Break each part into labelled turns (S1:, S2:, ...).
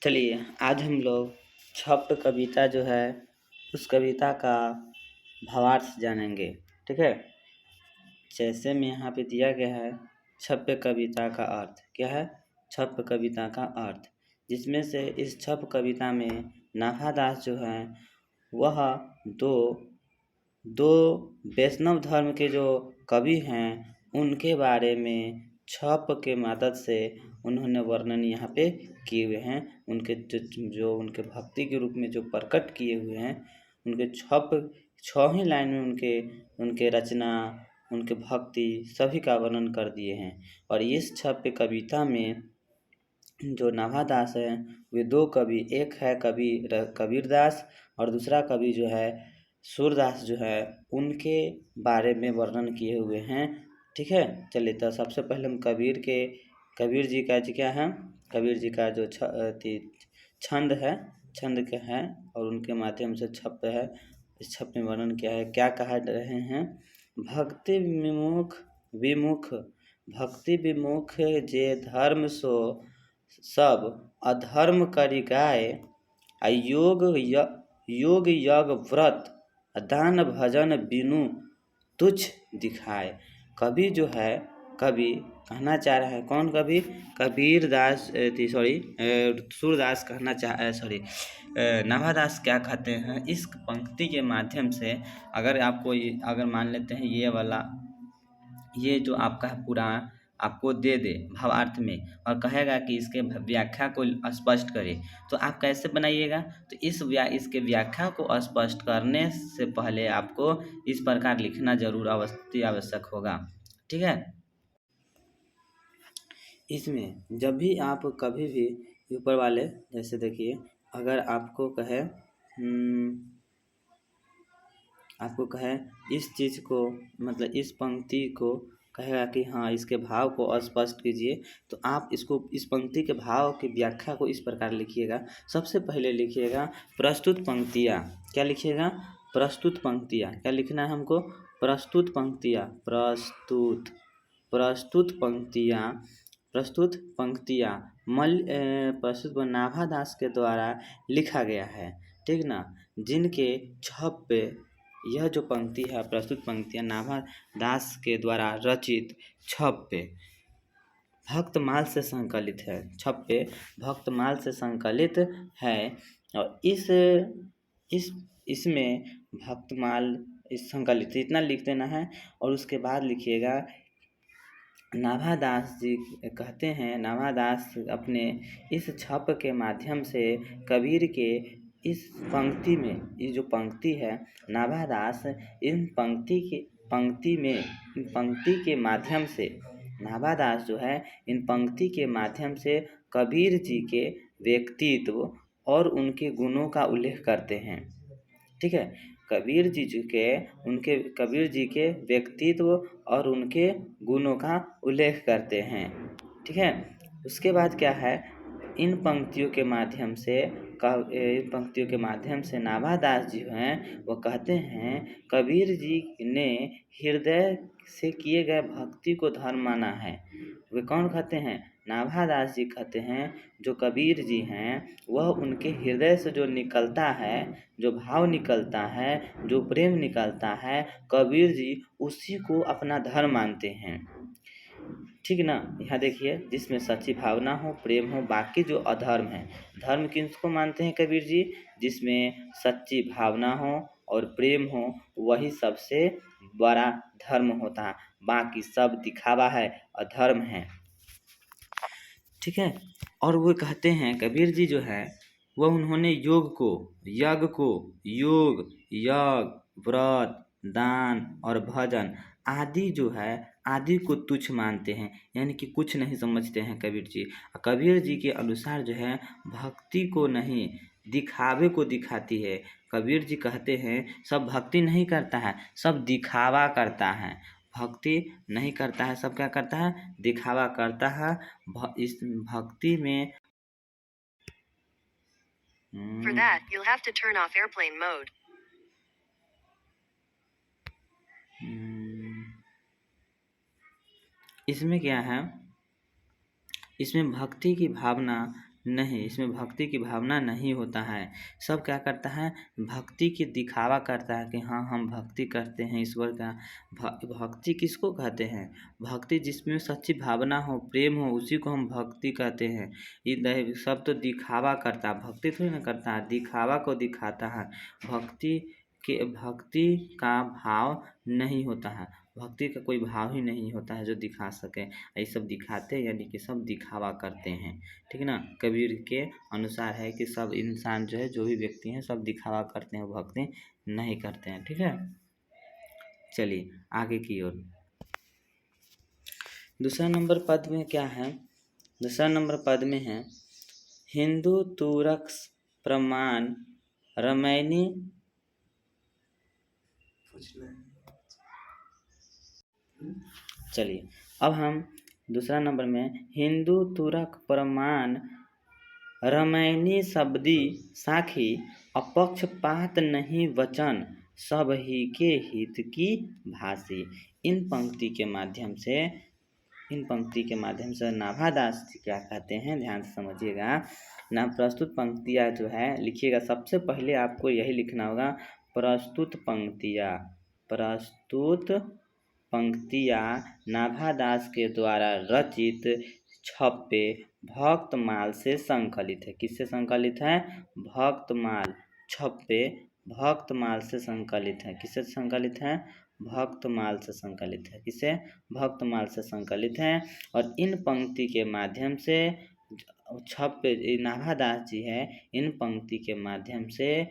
S1: चलिए आज हम लोग छप्प कविता जो है उस कविता का भावार्थ जानेंगे। ठीक है, जैसे में यहाँ पे दिया गया है छप्प कविता का अर्थ क्या है। छप्प कविता का अर्थ, जिसमें से इस छप्प कविता में नाभादास जो है वह दो दो वैष्णव धर्म के जो कवि हैं उनके बारे में छप के मदद से उन्होंने वर्णन यहाँ पे किए हुए हैं। उनके जो उनके भक्ति के रूप में जो प्रकट किए हुए हैं उनके छह ही लाइन में उनके रचना, उनके भक्ति सभी का वर्णन कर दिए हैं। और इस छप कविता में जो नाभादास है वे दो कवि, एक है कबीरदास और दूसरा कवि जो है सूरदास जो है उनके बारे में वर्णन किए हुए हैं। ठीक है, चलिए तो सबसे पहले हम कबीर जी का क्या है, कबीर जी का जो छंद है, छंद क्या है और उनके माध्यम से छप है। इस छप में वर्णन क्या है, क्या कह रहे हैं। भक्ति विमुख जे धर्म सो सब अधर्म करि गाय, योग यज्ञ व्रत दान भजन बिनु तुच्छ दिखाए। कवि जो है, कवि कहना चाह रहा है, कौन कवि, सूरदास कहना चाह नाभादास क्या कहते हैं इस पंक्ति के माध्यम से। अगर मान लेते हैं ये जो आपका पूरा आपको दे दे भावार्थ में और कहेगा कि इसके व्याख्या को स्पष्ट करे, तो आप कैसे बनाइएगा। तो इसके व्याख्या को स्पष्ट करने से पहले आपको इस प्रकार लिखना जरूर आवश्यक होगा। ठीक है, इसमें जब भी आप कभी भी ऊपर वाले जैसे देखिए, अगर आपको कहे इस चीज़ को, मतलब इस पंक्ति को कहेगा कि हाँ इसके भाव को स्पष्ट कीजिए, तो आप इसको इस पंक्ति के भाव की व्याख्या को इस प्रकार लिखिएगा। सबसे पहले लिखिएगा प्रस्तुत पंक्तियाँ। क्या लिखिएगा, प्रस्तुत पंक्तियाँ। क्या लिखना है हमको, प्रस्तुत पंक्तियाँ, प्रस्तुत पंक्तियाँ प्रस्तुत नाभादास के द्वारा लिखा गया है। ठीक ना, जिनके छप पे यह जो पंक्ति है प्रस्तुत पंक्तियाँ नाभादास के द्वारा रचित छप पे भक्तमाल से संकलित है। छप पे भक्तमाल से संकलित है और इसमें भक्तमाल इस संकलित इतना लिख देना है। और उसके बाद लिखिएगा नाभादास जी कहते हैं, नाभादास अपने इस छप के माध्यम से कबीर के इस पंक्ति में, ये जो पंक्ति है नाभादास इन पंक्ति के माध्यम से नाभादास जो है इन पंक्ति के माध्यम से कबीर जी के व्यक्तित्व और उनके गुणों का उल्लेख करते हैं। ठीक है, कबीर जी के व्यक्तित्व और उनके गुणों का उल्लेख करते हैं। ठीक है, उसके बाद क्या है, इन पंक्तियों के माध्यम से नाभादास जी हैं वो कहते हैं कबीर जी ने हृदय से किए गए भक्ति को धर्म माना है। वे कौन कहते हैं, नाभादास जी कहते हैं जो कबीर जी हैं वह उनके हृदय से जो निकलता है, जो भाव निकलता है, जो प्रेम निकलता है, कबीर जी उसी को अपना धर्म मानते हैं। ठीक ना, यहाँ देखिए जिसमें सच्ची भावना हो, प्रेम हो, बाकी जो अधर्म है, धर्म किसको मानते हैं कबीर जी, जिसमें सच्ची भावना हो और प्रेम हो, वही सबसे बड़ा धर्म होता है, बाकी सब दिखावा है, अधर्म है। ठीक है, और वो कहते हैं कबीर जी जो है वह उन्होंने योग व्रत दान और भजन आदि जो है आदि को तुच्छ मानते हैं, यानी कि कुछ नहीं समझते हैं कबीर जी। कबीर जी के अनुसार जो है भक्ति को नहीं दिखावे को दिखाती है। कबीर जी कहते हैं सब भक्ति नहीं करता है, सब दिखावा करता है। भक्ति नहीं करता है, सब क्या करता है, दिखावा करता है। इस भक्ति में
S2: For that, you'll have to turn off airplane mode.
S1: इसमें क्या है, इसमें भक्ति की भावना नहीं, इसमें भक्ति की भावना नहीं होता है। सब क्या करता है, भक्ति की दिखावा करता है कि हाँ हम भक्ति करते हैं ईश्वर का। भक्ति किसको कहते हैं, भक्ति जिसमें सच्ची भावना हो, प्रेम हो, उसी को हम भक्ति कहते हैं। ये सब तो दिखावा करता है, भक्ति थोड़ी ना करता है, दिखावा को दिखाता है। भक्ति का भाव नहीं होता है, भक्ति का कोई भाव ही नहीं होता है जो दिखा सके। ये सब दिखाते हैं यानी कि सब दिखावा करते हैं, ठीक है ना। कबीर के अनुसार है कि सब इंसान जो है, जो भी व्यक्ति हैं, सब दिखावा करते हैं, भक्ति नहीं करते हैं, ठीक है। चलिए आगे की ओर। दूसरा नंबर पद में क्या है, दूसरा नंबर पद में है हिंदू तुरक प्रमाण रमैनी। चलिए अब हम दूसरा नंबर में हिंदू तुरक प्रमाण रमैनी शब्दी साखी अपक्षपात नहीं वचन सब ही के हित की भाषी। इन पंक्ति के माध्यम से नाभादास जी क्या कहते हैं, ध्यान से समझिएगा ना। प्रस्तुत पंक्तियाँ जो है लिखिएगा, सबसे पहले आपको यही लिखना होगा, प्रस्तुत पंक्तियाँ नाभादास के द्वारा रचित छपे भक्तमाल से संकलित है। किससे संकलित है, भक्तमाल, छपे भक्तमाल से संकलित है। किससे संकलित है, भक्तमाल से संकलित है। किससे, भक्तमाल से संकलित है। और इन पंक्ति के माध्यम से छपे नाभादास जी है, इन पंक्ति के माध्यम से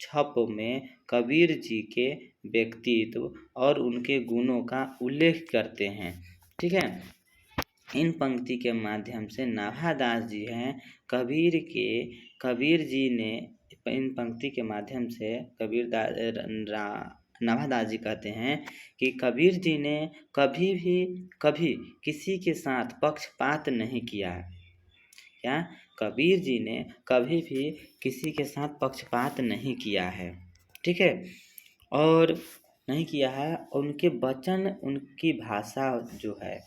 S1: छप में कबीर जी के व्यक्तित्व और उनके गुणों का उल्लेख करते हैं, ठीक है। इन पंक्ति के माध्यम से नाभादास जी हैं, कबीर जी ने इन पंक्ति के माध्यम से नाभादास जी कहते हैं कि कबीर जी ने कभी किसी के साथ पक्षपात नहीं किया है। क्या, कबीर जी ने कभी भी किसी के साथ पक्षपात नहीं किया है, ठीक है। और नहीं किया है, उनके वचन, उनकी भाषा जो है,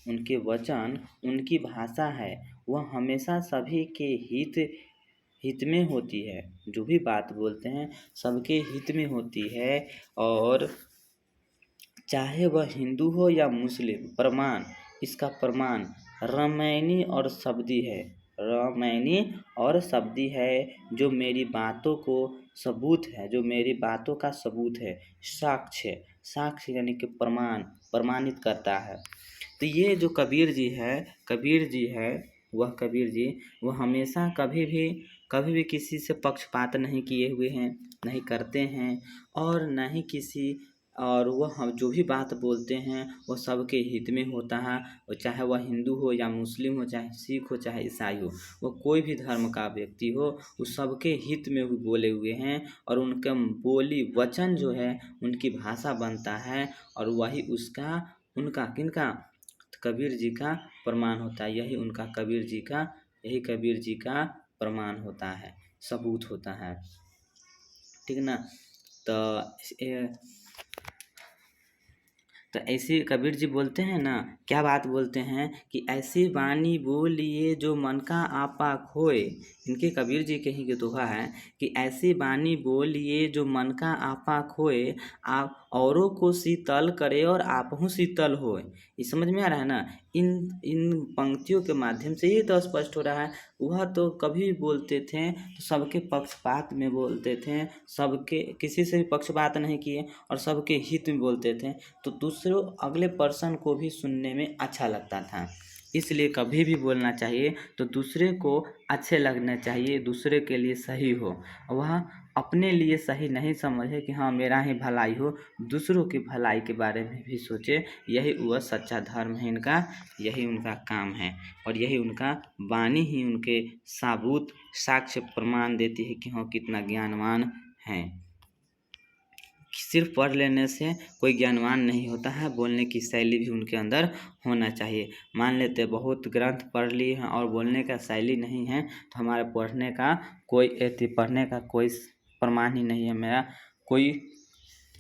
S1: उनके वचन, उनकी भाषा है, वह हमेशा सभी के हित में होती है। जो भी बात बोलते हैं सबके हित में होती है। और चाहे वह हिंदू हो या मुस्लिम, प्रमाण, इसका प्रमाण रमैनी और शब्दी है, रमैनी और शब्दी है, जो मेरी बातों को सबूत है, जो मेरी बातों का सबूत है, साक्ष्य यानी कि प्रमाणित करता है। तो ये जो कबीर जी है, वह हमेशा कभी भी किसी से पक्षपात नहीं किए हुए हैं, नहीं करते हैं, और नहीं किसी, और वह हम जो भी बात बोलते हैं वो सबके हित में होता है। और चाहे वह हिंदू हो या मुस्लिम हो, चाहे सिख हो, चाहे ईसाई हो, वो कोई भी धर्म का व्यक्ति हो, उस सबके हित में वो बोले हुए हैं। और उनका बोली वचन जो है, उनकी भाषा बनता है, और वही उनका किनका, कबीर जी का प्रमाण होता है। यही कबीर जी का प्रमाण होता है, सबूत होता है, ठीक ना। तो ऐसे कबीर जी बोलते हैं ना, क्या बात बोलते हैं कि ऐसी वाणी बोलिए जो मन का आपा खोए। इनके कबीर जी के ही के दोहा है कि ऐसी वाणी बोलिए जो मन का आपा खोए, आप औरों को शीतल करे और आपहु शीतल होए। ये समझ में आ रहा है ना। इन पंक्तियों के माध्यम से ये तो स्पष्ट हो रहा है, वह तो कभी बोलते थे तो सबके पक्षपात में बोलते थे, सबके, किसी से भी पक्षपात नहीं किए, और सबके हित में बोलते थे, तो दूसरों अगले पर्सन को भी सुनने में अच्छा लगता था। इसलिए कभी भी बोलना चाहिए तो दूसरे को अच्छे लगना चाहिए, दूसरे के लिए सही हो। वह अपने लिए सही नहीं समझे कि हाँ मेरा ही भलाई हो, दूसरों की भलाई के बारे में भी सोचे। यही वह सच्चा धर्म है इनका, यही उनका काम है, और यही उनका वाणी ही उनके सबूत, साक्ष्य, प्रमाण देती है कि हाँ कितना ज्ञानवान हैं। सिर्फ पढ़ लेने से कोई ज्ञानवान नहीं होता है, बोलने की शैली भी उनके अंदर होना चाहिए। मान लेते बहुत ग्रंथ पढ़ लिए हैं और बोलने का शैली नहीं है, तो हमारे पढ़ने का कोई प्रमाण ही नहीं है, मेरा कोई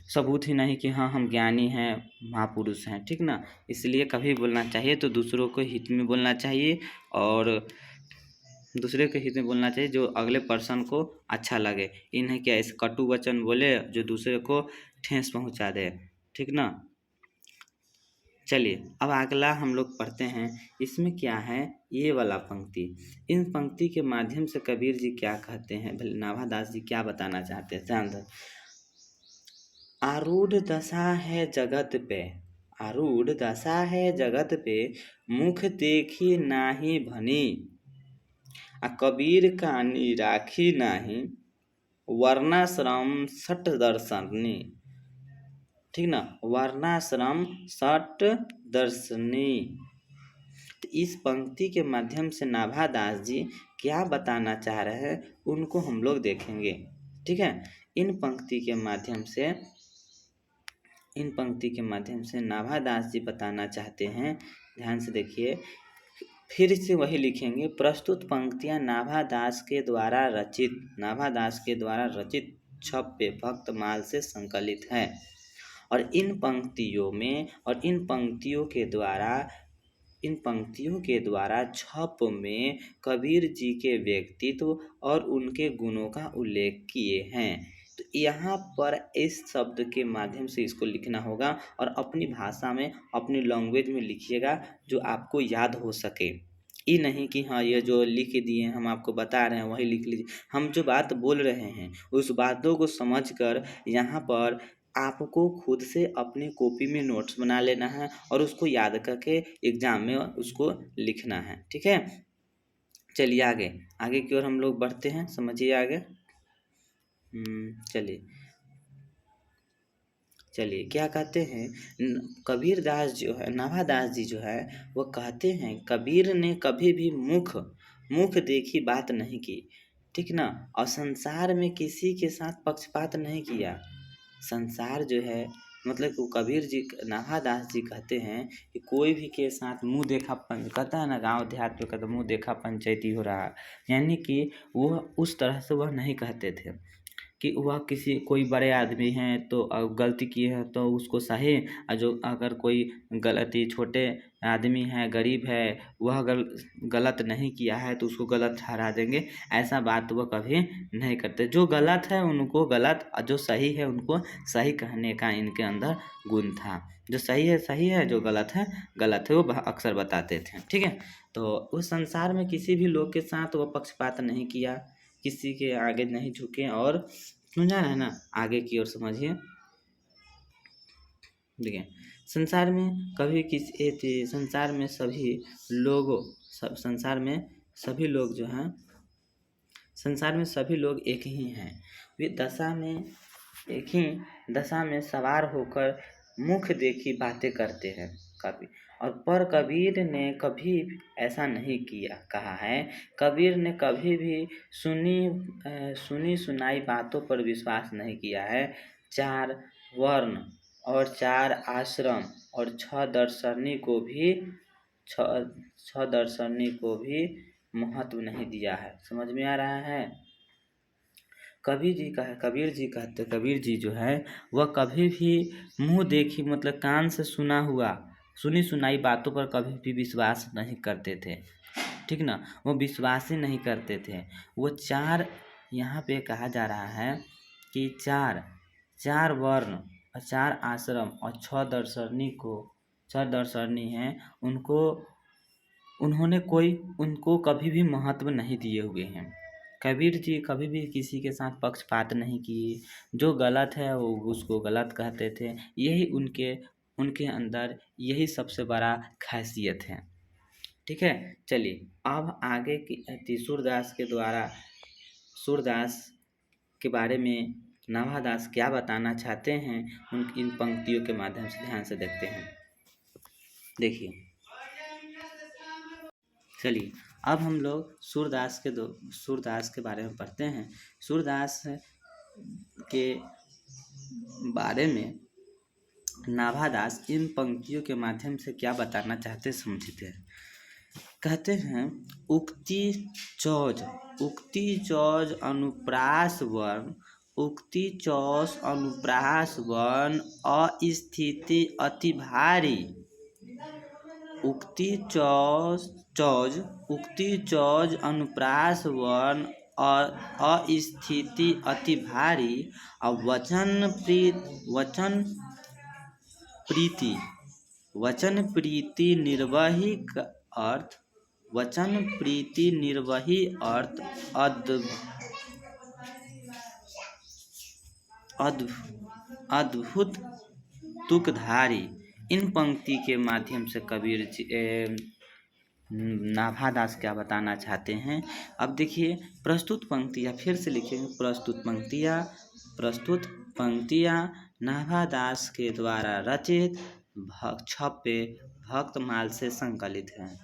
S1: सबूत ही नहीं कि हाँ हम ज्ञानी हैं, महापुरुष हैं, ठीक ना। इसलिए कभी बोलना चाहिए तो दूसरों को हित में बोलना चाहिए, और दूसरे के हित में बोलना चाहिए जो अगले पर्सन को अच्छा लगे। इन्हें क्या ऐसे कटु वचन बोले जो दूसरे को ठेस पहुंचा दे, ठीक ना। चलिए अब अगला हम लोग पढ़ते हैं। इसमें क्या है, ये वाला पंक्ति, इन पंक्ति के माध्यम से कबीर जी क्या कहते हैं, भले नाभादास जी क्या बताना चाहते हैं, ध्यान दें। आरूढ़ दशा है जगत पे, आरूढ़ दशा है जगत पे, मुख देखी नाही भनी, आ कबीर कानी राखी नाही, वर्णाश्रम सट दर्शनी, ठीक ना, वर्णाश्रम सट दर्शनी। तो इस पंक्ति के माध्यम से नाभादास जी क्या बताना चाह रहे हैं उनको हम लोग देखेंगे, ठीक है। इन पंक्ति के माध्यम से नाभादास जी बताना चाहते हैं, ध्यान से देखिए, फिर से वही लिखेंगे। प्रस्तुत पंक्तियां नाभादास के द्वारा रचित छप्पे भक्तमाल से संकलित है, और इन पंक्तियों के द्वारा छप में कबीर जी के व्यक्तित्व और उनके गुणों का उल्लेख किए हैं। तो यहाँ पर इस शब्द के माध्यम से इसको लिखना होगा, और अपनी भाषा में, अपनी लैंग्वेज में लिखिएगा जो आपको याद हो सके। ये नहीं कि हाँ ये जो लिख दिए हम आपको बता रहे हैं वही लिख लीजिए। हम जो बात बोल रहे हैं उस बातों को समझकर यहाँ पर आपको खुद से अपनी कॉपी में नोट्स बना लेना है, और उसको याद करके एग्जाम में उसको लिखना है, ठीक है। चलिए आगे की ओर हम लोग बढ़ते हैं, समझिए आगे। चलिए क्या कहते हैं, कबीर दास जो है, नाभादास जी जो है वो कहते हैं, कबीर ने कभी भी मुख देखी बात नहीं की, ठीक ना, और संसार में किसी के साथ पक्षपात नहीं किया। संसार जो है मतलब वो कबीर जी, नाभादास जी कहते हैं कि कोई भी के साथ मुंह देखा कहता है ना, गांव देहात में कहते मुंह देखा पंचायती हो रहा है, यानी कि वो उस तरह से वह नहीं कहते थे कि वह कोई बड़े आदमी हैं तो गलती किए हैं तो उसको सहे, और जो अगर कोई गलती छोटे आदमी है, गरीब है, वह अगर गलत नहीं किया है तो उसको गलत ठहरा देंगे। ऐसा बात वह कभी नहीं करते। जो गलत है उनको गलत, और जो सही है उनको सही कहने का इनके अंदर गुण था। जो सही है सही है, जो गलत है गलत है, वो अक्सर बताते थे, ठीक है। तो उस संसार में किसी भी लोग के साथ वो पक्षपात नहीं किया, किसी के आगे नहीं झुके, और समझा है ना, आगे की ओर समझिए। देखिए संसार में संसार में सभी लोग एक ही हैं। वे एक ही दशा में सवार होकर मुख देखी बातें करते हैं कभी, और पर कबीर ने कभी ऐसा नहीं कहा है। कबीर ने कभी भी सुनी सुनाई बातों पर विश्वास नहीं किया है। 4 वर्ण और 4 आश्रम और 6 दर्शनी को भी महत्व नहीं दिया है। समझ में आ रहा है। कबीर जी जो है वह कभी भी मुंह देखी मतलब कान से सुनी सुनाई बातों पर कभी भी विश्वास नहीं करते थे, ठीक ना, वो विश्वास ही नहीं करते थे। वो 4 यहाँ पे कहा जा रहा है कि 4 वर्ण और 4 आश्रम और 6 दर्शनी हैं, उनको कभी भी महत्व नहीं दिए हुए हैं। कबीर जी कभी भी किसी के साथ पक्षपात नहीं किए, जो गलत है वो उसको गलत कहते थे। यही उनके अंदर यही सबसे बड़ा खासियत है, ठीक है। चलिए अब आगे की सूरदास के बारे में नाभादास क्या बताना चाहते हैं, इन पंक्तियों के माध्यम से ध्यान से देखते हैं। देखिए चलिए अब हम लोग सूरदास के बारे में पढ़ते हैं। सूरदास के बारे में नाभादास इन पंक्तियों के माध्यम से क्या बताना चाहते समझते हैं। कहते हैं, उक्ति चौज अनुप्रास वर्ण उक्ति चौस अनुप्रास वन अस्थिति अति भारी। उक्ति चौज अनुप्रास वन अस्थिति अति भारी। और वचन प्रीति निर्वही अर्थ अद्भुत तुकधारी। इन पंक्ति के माध्यम से कबीर जी नाभादास क्या बताना चाहते हैं। अब देखिए प्रस्तुत पंक्तियाँ फिर से लिखेंगे। प्रस्तुत पंक्तियाँ नाभादास के द्वारा रचित छपे भक्तमाल से संकलित हैं।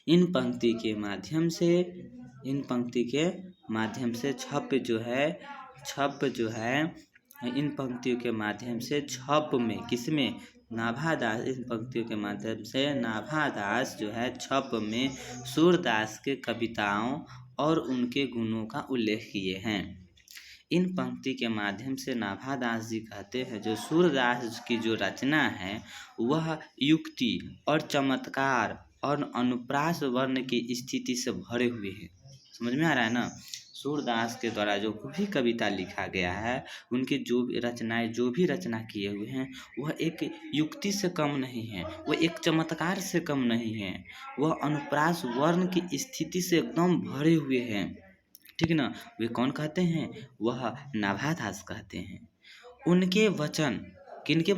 S1: इन पंक्ति के माध्यम से छप जो है इन पंक्तियों के माध्यम से छप में किसमें नाभादास इन पंक्तियों के माध्यम से नाभादास जो है छप में सूरदास के कविताओं और उनके गुणों का उल्लेख किए हैं। इन पंक्ति के माध्यम से नाभादास जी कहते हैं जो सूरदास की जो रचना है वह युक्ति और चमत्कार और अनुप्रास वर्ण की स्थिति से भरे हुए हैं। समझ में आ रहा है ना। सूरदास के द्वारा जो भी कविता लिखा गया है, उनकी जो भी रचना किए हुए हैं वह एक युक्ति से कम नहीं है, वह एक चमत्कार से कम नहीं है, वह अनुप्रास वर्ण की स्थिति से एकदम भरे हुए हैं। ठीक ना। वे कौन कहते हैं? वह नाभादास कहते हैं। उनके वचन किनके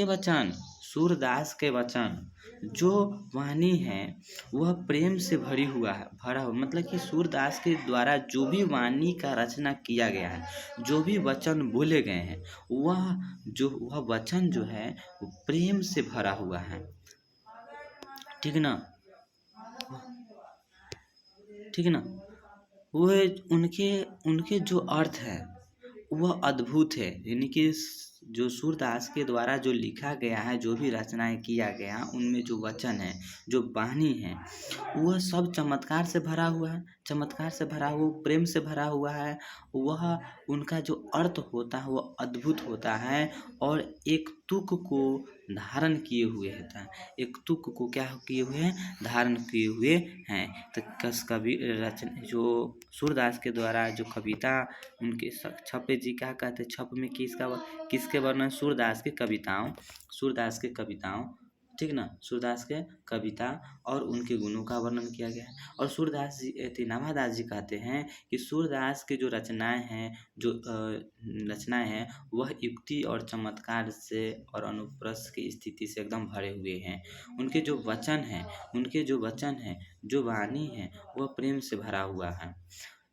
S1: वचन? सूरदास के वचन जो वाणी है वह प्रेम से भरा हुआ मतलब कि सूरदास के द्वारा जो भी वाणी का रचना किया गया है, जो भी वचन बोले गए हैं वह वचन जो है वो प्रेम से भरा हुआ है। ठीक ना। वह उनके जो अर्थ है वह अद्भुत है। यानी कि जो सूरदास के द्वारा जो लिखा गया है, जो भी रचनाएं किया गया, उनमें जो वचन है, जो वाणी है, वह सब चमत्कार से भरा हुआ, प्रेम से भरा हुआ है। वह उनका जो अर्थ होता है वह अद्भुत होता है और एक तुक को धारण किए हुए होता है। एक तुक को क्या किए हुए हैं? धारण किए हुए हैं। तो कवि रचना जो सूरदास के द्वारा जो कविता उनके छपे जी क्या कहते हैं? छप में किसके वर्णन? सूरदास के कविताओं। ठीक ना। सूरदास के कविता और उनके गुणों का वर्णन किया गया है। और सूरदास जी नाभादास जी कहते हैं कि सूरदास के जो रचनाएं हैं वह युक्ति और चमत्कार से और अनुप्रास की स्थिति से एकदम भरे हुए हैं। उनके जो वचन हैं, जो वाणी है, वह प्रेम से भरा हुआ है।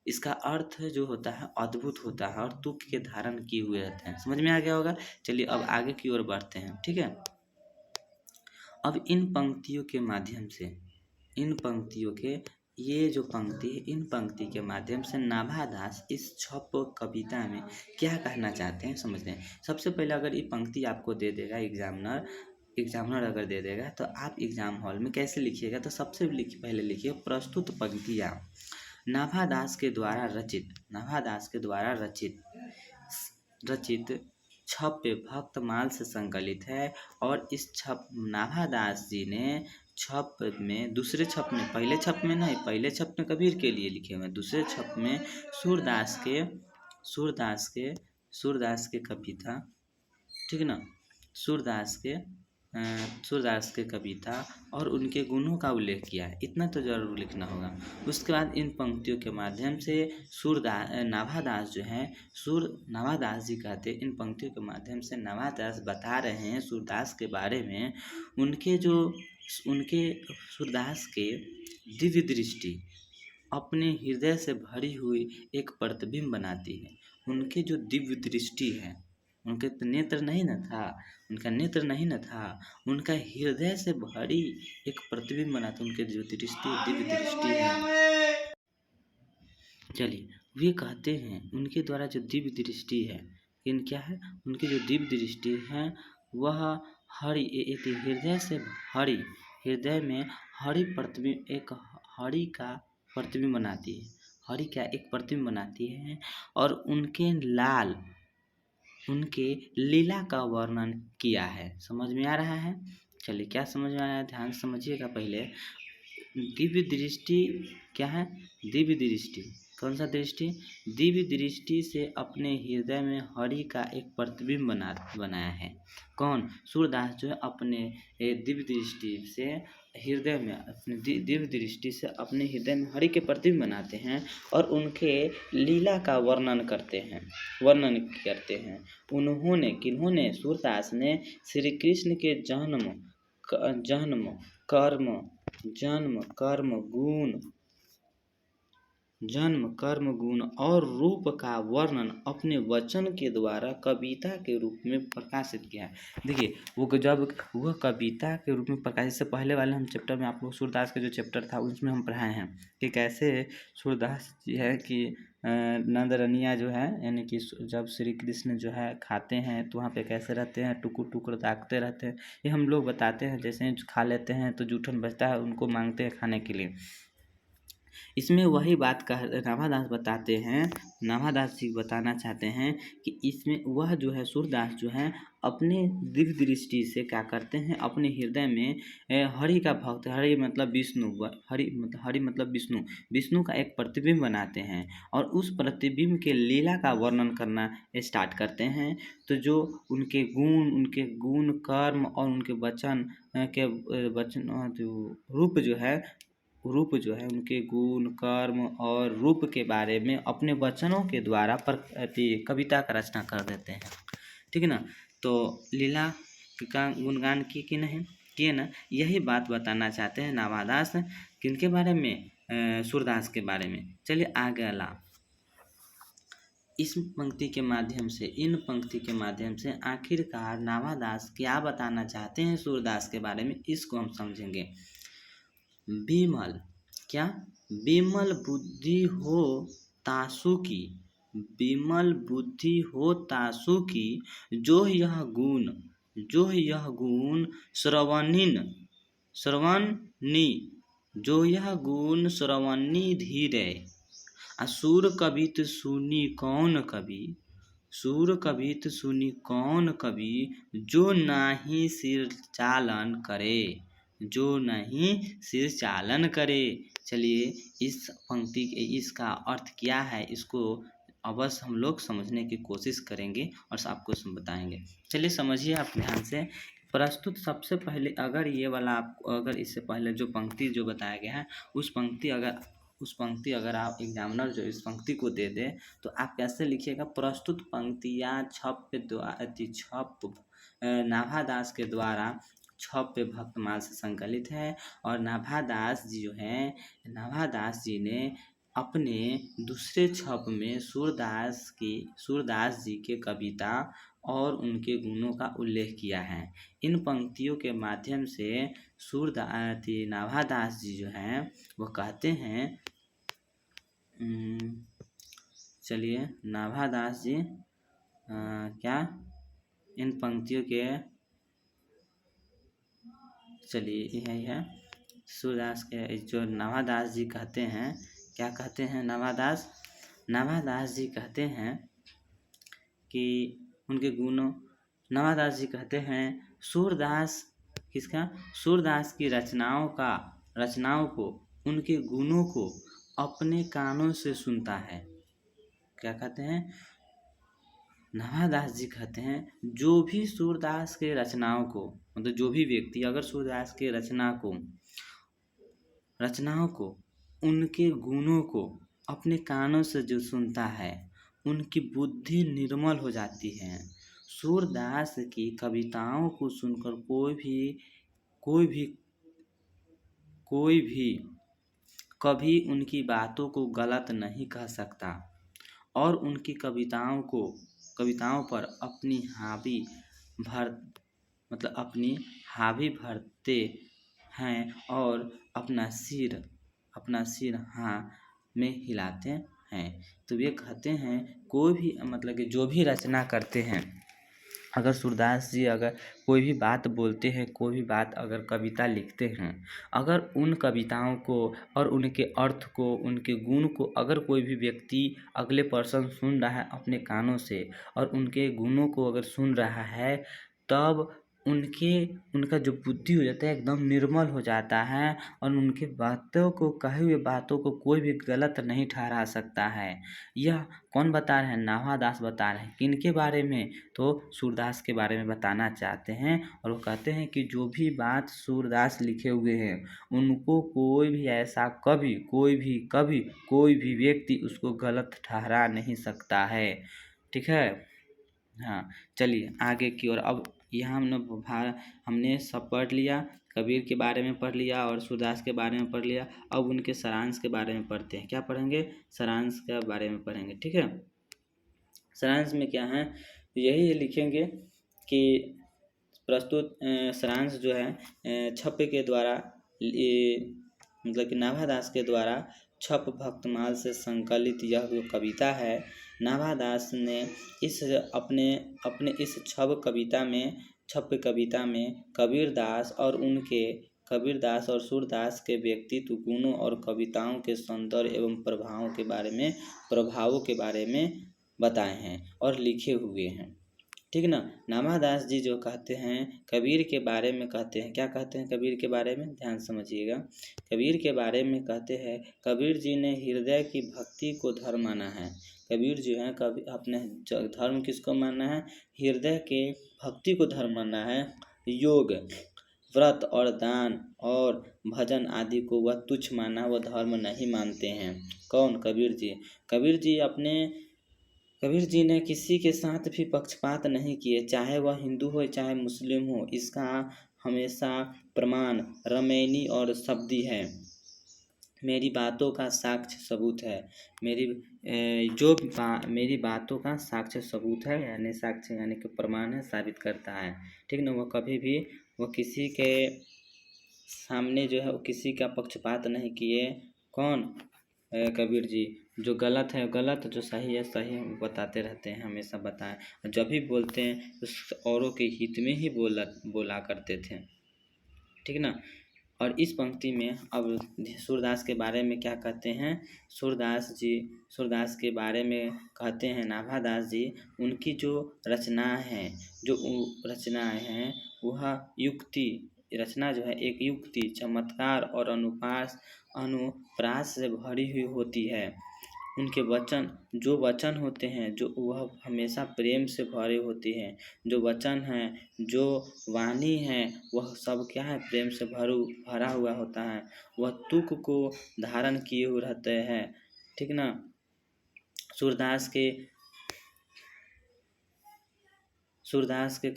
S1: इसका अर्थ जो होता है अद्भुत होता है और तुक के धारण किए हुए रहते हैं। समझ में आ गया होगा। चलिए अब आगे की ओर बढ़ते हैं। ठीक है। अब इन पंक्तियों के माध्यम से इन पंक्ति के माध्यम से नाभादास इस छप कविता में क्या कहना चाहते हैं समझते हैं। सबसे पहले अगर ये पंक्ति आपको दे देगा एग्जामिनर अगर दे देगा तो आप एग्जाम हॉल में कैसे लिखिएगा? तो सबसे पहले लिखिए प्रस्तुत पंक्तियाँ नाभादास के द्वारा रचित छप भक्तमाल से संकलित है। और इस छप नाभादास जी ने छप में पहले छप में कबीर के लिए लिखे हुए, दूसरे छप में सूरदास के कविता। ठीक ना। सूरदास के कविता और उनके गुणों का उल्लेख किया है। इतना तो जरूर लिखना होगा। उसके बाद इन पंक्तियों के माध्यम से नाभादास जी कहते हैं, इन पंक्तियों के माध्यम से नाभादास बता रहे हैं सूरदास के बारे में। उनके सूरदास के दिव्य दृष्टि अपने हृदय से भरी हुई एक प्रतिबिंब बनाती है। उनके जो दिव्य दृष्टि है, उनका नेत्र नहीं न था, उनका हृदय से भरी एक प्रतिबिंब बनाता। उनके जो दिव्य दृष्टि है। चलिए वे कहते हैं उनके द्वारा जो दिव्य दृष्टि है, क्या है? उनकी जो दिव्य दृष्टि है वह एक हृदय में हरि प्रतिबिंब, एक हरि का प्रतिबिंब बनाती है। हरि का एक प्रतिबिंब बनाती है और उनके लीला का वर्णन किया है। समझ में आ रहा है? चलिए, क्या समझ में आ रहा है, ध्यान से समझिएगा। पहले दिव्य दृष्टि क्या है? दिव्य दृष्टि, कौन सा दृष्टि? दिव्य दृष्टि से अपने हृदय में हरि का एक प्रतिबिंब बनाया है। कौन? सूरदास जो है अपने दिव्य दृष्टि से हृदय में, अपने दिव्य दृष्टि से अपने हृदय में हरि के प्रतिबिंब बनाते हैं और उनके लीला का वर्णन करते हैं। उन्होंने, किन्होंने? सूरदास ने श्री कृष्ण के जन्म कर्म गुण और रूप का वर्णन अपने वचन के द्वारा कविता के रूप में प्रकाशित किया है। देखिए, जब वह कविता के रूप में प्रकाशित, से पहले वाले हम चैप्टर में आप लोग सूरदास का जो चैप्टर था उसमें हम पढ़ाए हैं कि कैसे सूरदास जी है कि नंदरनिया जो है, यानी कि जब श्री कृष्ण जो है खाते हैं तो वहाँ पे कैसे रहते हैं, टुकुर टुकुर ताकते रहते हैं। ये हम लोग बताते हैं, जैसे खा लेते हैं तो जूठन बचता है, उनको मांगते हैं खाने के लिए। इसमें वही बात नाभादास बताते हैं, नाभादास जी बताना चाहते हैं कि इसमें वह जो है सूरदास जो है अपने दिव्य दृष्टि से क्या करते हैं, अपने हृदय में हरि का भक्त, हरि मतलब विष्णु, हरि मतलब विष्णु का एक प्रतिबिंब बनाते हैं और उस प्रतिबिंब के लीला का वर्णन करना स्टार्ट करते हैं। तो जो उनके गुण कर्म और उनके वचन रूप जो है उनके गुण कर्म और रूप के बारे में अपने वचनों के द्वारा कविता का रचना कर देते हैं। ठीक है ना? तो लीला का गुणगान की नहीं किए ना, यही बात बताना चाहते हैं नाभादास। किनके बारे में? सूरदास के बारे में। चलिए आगे अला, इन पंक्ति के माध्यम से आखिरकार नाभादास क्या बताना चाहते हैं सूरदास के बारे में, इसको हम समझेंगे। विमल, क्या? विमल बुद्धि हो तासु की, विमल बुद्धि हो तासु की, जो यह गुण श्रवणी, जो यह गुण श्रवणी धीरे, सूर कवित सुनी कौन कवि, जो नाही सिर चालन करे। चलिए, इस पंक्ति इसका अर्थ क्या है, इसको अवश्य हम लोग समझने की कोशिश करेंगे और आपको बताएंगे। चलिए समझिए आप ध्यान से। प्रस्तुत सबसे पहले अगर इससे पहले जो पंक्ति जो बताया गया है उस पंक्ति अगर आप एग्जामिनर जो इस पंक्ति को दे दे तो आप कैसे लिखिएगा? प्रस्तुत पंक्तियाँ नाभादास के द्वारा छप पे भक्तमाल से संकलित है और नाभादास जी ने अपने दूसरे छप में सूरदास जी के कविता और उनके गुणों का उल्लेख किया है। इन पंक्तियों के माध्यम से नाभादास जी जो हैं वो कहते हैं, चलिए नाभादास जी क्या इन पंक्तियों के, चलिए यही है सूरदास के जो नाभादास जी कहते हैं, क्या कहते हैं नाभादास जी कहते हैं कि उनके गुणों, नाभादास जी कहते हैं सूरदास की रचनाओं को, उनके गुणों को अपने कानों से सुनता है। क्या कहते हैं? नाभादास जी कहते हैं जो भी सूरदास के रचनाओं को, मतलब जो भी व्यक्ति अगर सूरदास के रचनाओं को उनके गुणों को अपने कानों से जो सुनता है उनकी बुद्धि निर्मल हो जाती है। सूरदास की कविताओं को सुनकर कोई भी कभी उनकी बातों को गलत नहीं कह सकता और उनकी कविताओं पर अपनी हावी भरते हैं और अपना सिर हाँ में हिलाते हैं। तो वे कहते हैं कोई भी, मतलब कि जो भी रचना करते हैं अगर सूरदास जी अगर कोई भी बात बोलते हैं, कोई भी बात अगर कविता लिखते हैं, अगर उन कविताओं को और उनके अर्थ को, उनके गुण को अगर कोई भी व्यक्ति अगले पर्सन सुन रहा है अपने कानों से और उनके गुणों को अगर सुन रहा है, तब उनका जो बुद्धि हो जाता है एकदम निर्मल हो जाता है और उनके बातों को, कहे हुए बातों को कोई भी गलत नहीं ठहरा सकता है। यह कौन बता रहे हैं? नाभादास बता रहे हैं। किनके बारे में? तो सूरदास के बारे में बताना चाहते हैं और वो कहते हैं कि जो भी बात सूरदास लिखे हुए हैं उनको कोई भी ऐसा कभी कोई भी व्यक्ति उसको गलत ठहरा नहीं सकता है। ठीक है। हाँ, चलिए आगे की ओर। अब यहाँ हमने सब पढ़ लिया, कबीर के बारे में पढ़ लिया और सूरदास के बारे में पढ़ लिया। अब उनके सारांश के बारे में पढ़ते हैं। क्या पढ़ेंगे? सारांश के बारे में पढ़ेंगे। ठीक है। सारांश में क्या है? यही लिखेंगे कि प्रस्तुत सारांश जो है छप्प के द्वारा मतलब कि नाभादास के द्वारा छप भक्तमाल से संकलित यह जो कविता है, नाभादास ने इस अपने इस छप कविता में कबीरदास और सूरदास के व्यक्तित्व, गुणों और कविताओं के सौंदर्य एवं प्रभावों के बारे में बताए हैं और लिखे हुए हैं। ठीक ना। नाभादास जी जो कहते हैं कबीर के बारे में, कहते हैं क्या कहते हैं कबीर के बारे में? ध्यान समझिएगा। कबीर के बारे में कहते हैं, कबीर जी ने हृदय की भक्ति को धर्म माना है। कबीर जो है कभी अपने धर्म किसको माना है? हृदय के भक्ति को धर्म माना है। योग, व्रत और दान और भजन आदि को वह तुच्छ माना, वह धर्म नहीं मानते हैं। कौन? कबीर जी। कबीर जी ने किसी के साथ भी पक्षपात नहीं किए, चाहे वह हिंदू हो चाहे मुस्लिम हो। इसका हमेशा प्रमाण रमैनी और शब्दी है। मेरी बातों का साक्ष्य सबूत है। मेरी बातों का साक्ष्य सबूत है, यानी साक्ष्य यानी कि प्रमाण है, साबित करता है। ठीक ना। वह कभी भी किसी के सामने जो है वो किसी का पक्षपात नहीं किए। कौन? कबीर जी। जो गलत है गलत, जो सही है सही, बताते रहते हैं, हमेशा बताएं। जब भी बोलते हैं तो औरों के हित में ही बोला करते थे। ठीक ना। और इस पंक्ति में अब सूरदास के बारे में क्या कहते हैं? सूरदास के बारे में कहते हैं नाभादास जी, उनकी जो रचनाएं हैं वह रचना जो है एक युक्ति, चमत्कार और अनुप्रास से भरी हुई होती है। उनके वचन होते हैं जो वह हमेशा प्रेम से भरे होते हैं। जो वचन हैं, जो वाणी है, वह सब क्या है? प्रेम से भरा हुआ होता है। वह तुक को धारण किए हुए रहते हैं। ठीक ना। सूरदास के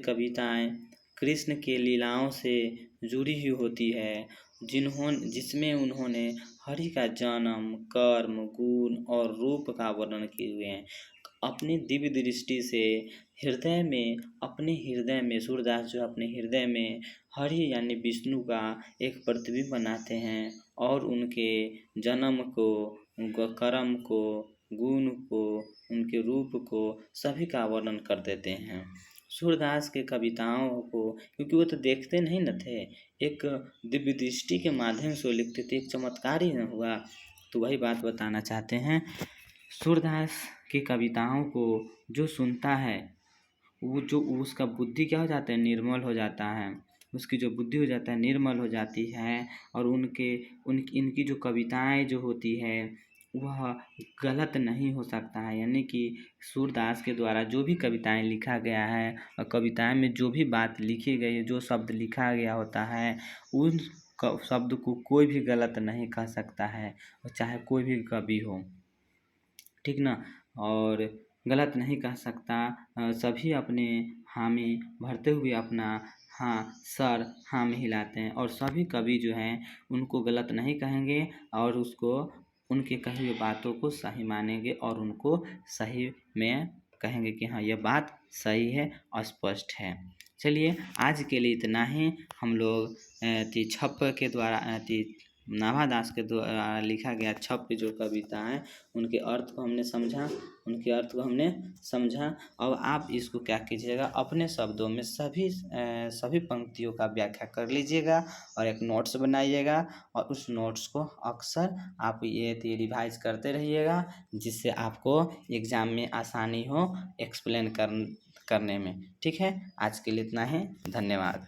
S1: कविताएं कृष्ण के लीलाओं से जुड़ी हुई होती है, जिसमें उन्होंने हरि का जन्म, कर्म, गुण और रूप का वर्णन किए हुए हैं। अपनी दिव्य दृष्टि से अपने हृदय में सूरदास जो अपने हृदय में हरि यानी विष्णु का एक प्रतिबिंब बनाते हैं और उनके जन्म को, कर्म को, गुण को, उनके रूप को सभी का वर्णन कर देते हैं। सूरदास के कविताओं को, क्योंकि वो तो देखते नहीं न थे, एक दिव्य दृष्टि के माध्यम से लिखते थे, एक चमत्कार ही न हुआ। तो वही बात बताना चाहते हैं। सूरदास की कविताओं को जो सुनता है उसका बुद्धि क्या हो जाता है? निर्मल हो जाता है। उसकी जो बुद्धि हो जाता है निर्मल हो जाती है और इनकी जो कविताएं जो होती है वह गलत नहीं हो सकता है। यानी कि सूरदास के द्वारा जो भी कविताएं लिखा गया है और कविताएं में जो भी बात लिखी गई है, जो शब्द लिखा गया होता है, उन शब्द को कोई भी गलत नहीं कह सकता है, चाहे कोई भी कवि हो। ठीक ना। और गलत नहीं कह सकता। सभी अपने हामी भरते हुए अपना सर में हिलाते हैं और सभी कवि जो हैं उनको गलत नहीं कहेंगे और उनके कही हुई बातों को सही मानेंगे और उनको सही में कहेंगे कि हाँ यह बात सही है, स्पष्ट है। चलिए आज के लिए इतना ही। हम लोग छप्प के द्वारा नाभादास के द्वारा लिखा गया छप की जो कविता है उनके अर्थ को हमने समझा, उनके अर्थ को हमने समझा। अब आप इसको क्या कीजिएगा, अपने शब्दों में सभी पंक्तियों का व्याख्या कर लीजिएगा और एक नोट्स बनाइएगा और उस नोट्स को अक्सर आप ये रिवाइज करते रहिएगा, जिससे आपको एग्ज़ाम में आसानी हो एक्सप्लेन करने में। ठीक है, आज के लिए इतना ही, धन्यवाद।